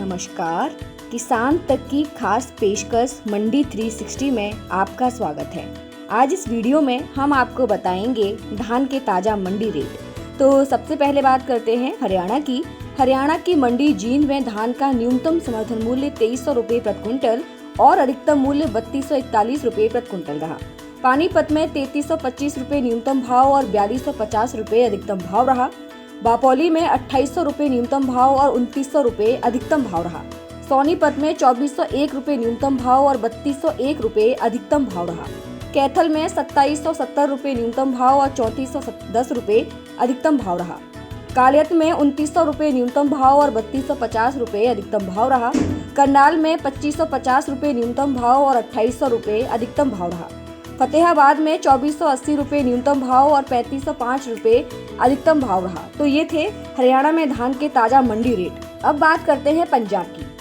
नमस्कार, किसान तक की खास पेशकश मंडी 360 में आपका स्वागत है। आज इस वीडियो में हम आपको बताएंगे धान के ताज़ा मंडी रेट। तो सबसे पहले बात करते हैं हरियाणा की मंडी जींद में धान का न्यूनतम समर्थन मूल्य 2300 रुपये प्रति क्विंटल और अधिकतम मूल्य 3241 रुपये प्रति क्विंटल रहा। पानीपत में 3325 रुपये न्यूनतम भाव और 4250 रुपये अधिकतम भाव रहा। बापोली में 2800 रुपये न्यूनतम भाव और 2900 रुपये अधिकतम भाव रहा। सोनीपत में 2401 रुपये न्यूनतम भाव और 3201 रुपये अधिकतम भाव रहा। कैथल में 2770 रुपये न्यूनतम भाव और 3410 रुपये अधिकतम भाव रहा। कालियत में 2900 रुपये न्यूनतम भाव और 3250 रुपये अधिकतम भाव रहा। करनाल में 2550 रुपये न्यूनतम भाव और 2800 रुपये अधिकतम भाव रहा। फतेहाबाद में 2480 रुपये न्यूनतम भाव और 3505 रुपये अधिकतम भाव रहा। तो ये थे हरियाणा में धान के ताज़ा मंडी रेट। अब बात करते हैं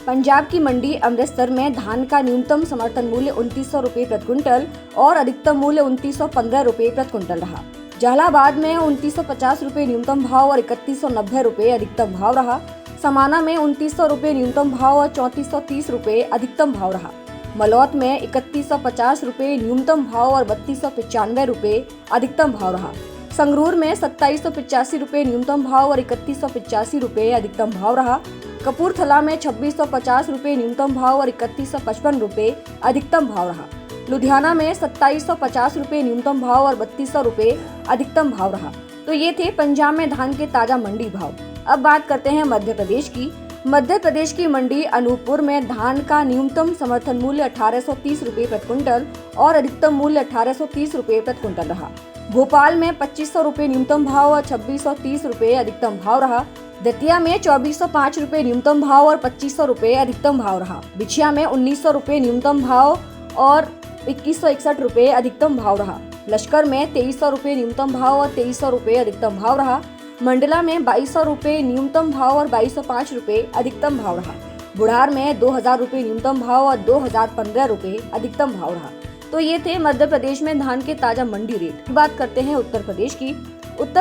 पंजाब की मंडी अमृतसर में धान का न्यूनतम समर्थन मूल्य 2900 रुपये प्रति क्विंटल और अधिकतम मूल्य 2915 रुपये प्रति क्विंटल रहा। जलालाबाद में 2950 रुपये न्यूनतम भाव और 3190 रुपये अधिकतम भाव रहा। समाना में 2900 रुपये न्यूनतम भाव और 3430 रुपये अधिकतम भाव रहा। मलौत में 3150 रुपये न्यूनतम भाव और 3295 रुपये अधिकतम भाव रहा। संगरूर में 2785 रुपये न्यूनतम भाव और 3185 रुपये अधिकतम भाव रहा। कपूरथला में 2650 रुपये न्यूनतम भाव और 3155 रुपये अधिकतम भाव रहा। लुधियाना में 2750 रुपये न्यूनतम भाव और 3200 रुपये अधिकतम भाव रहा। तो ये थे पंजाब में धान के ताज़ा मंडी भाव। अब बात करते हैं मध्य प्रदेश की मंडी अनूपपुर में धान का न्यूनतम समर्थन मूल्य 1830 रुपये प्रति क्विंटल और अधिकतम मूल्य 1830 रुपये प्रति क्विंटल रहा। भोपाल में 2500 रुपये न्यूनतम भाव और 2630 रुपये अधिकतम भाव रहा। दतिया में 2405 रुपये न्यूनतम भाव और 2500 रुपये अधिकतम भाव रहा। बिछिया में 1900 रुपये न्यूनतम भाव और 2161 रुपये अधिकतम भाव रहा। लश्कर में 2300 रुपये न्यूनतम भाव और 2300 रुपये अधिकतम भाव रहा। मंडला में 2200 रुपये न्यूनतम भाव और 2205 रुपये अधिकतम भाव रहा। बुढ़ार में 2000 रुपये न्यूनतम भाव और 2015 रुपये अधिकतम भाव रहा। तो ये थे मध्य प्रदेश में धान के ताज़ा मंडी रेट। बात करते हैं उत्तर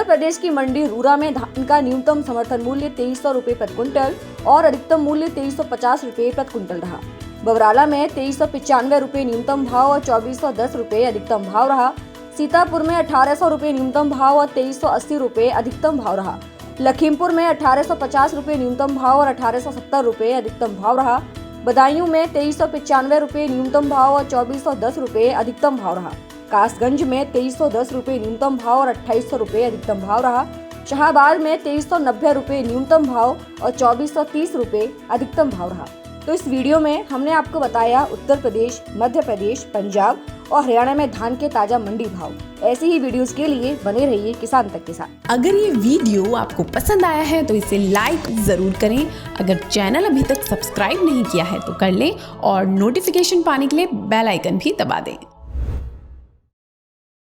प्रदेश की मंडी रूरा में धान का न्यूनतम समर्थन मूल्य 2300 रुपये प्रति क्विंटल और अधिकतम मूल्य 2350 रुपये प्रति क्विंटल रहा। बवराला में 2395 रुपये न्यूनतम भाव और 2410 रुपये अधिकतम भाव रहा। सीतापुर में 1800 रुपये न्यूनतम भाव और 2380 रुपये अधिकतम भाव रहा। लखीमपुर में 1850 रुपये न्यूनतम भाव और 1870 रुपये अधिकतम भाव रहा। बदायूं में 2395 रुपये न्यूनतम भाव और 2410 रुपये अधिकतम भाव रहा। कासगंज में 2310 रुपये न्यूनतम भाव और 2800 रुपये अधिकतम भाव रहा। शाहाबाद में 2390 रुपये न्यूनतम भाव और 2430 रुपये अधिकतम भाव रहा। तो इस वीडियो में हमने आपको बताया उत्तर प्रदेश, मध्य प्रदेश, पंजाब और हरियाणा में धान के ताज़ा मंडी भाव। ऐसे ही वीडियोस के लिए बने रहिए किसान तक के साथ। अगर ये वीडियो आपको पसंद आया है तो इसे लाइक जरूर करें। अगर चैनल अभी तक सब्सक्राइब नहीं किया है तो कर लें और नोटिफिकेशन पाने के लिए बेल आइकन भी दबा दें।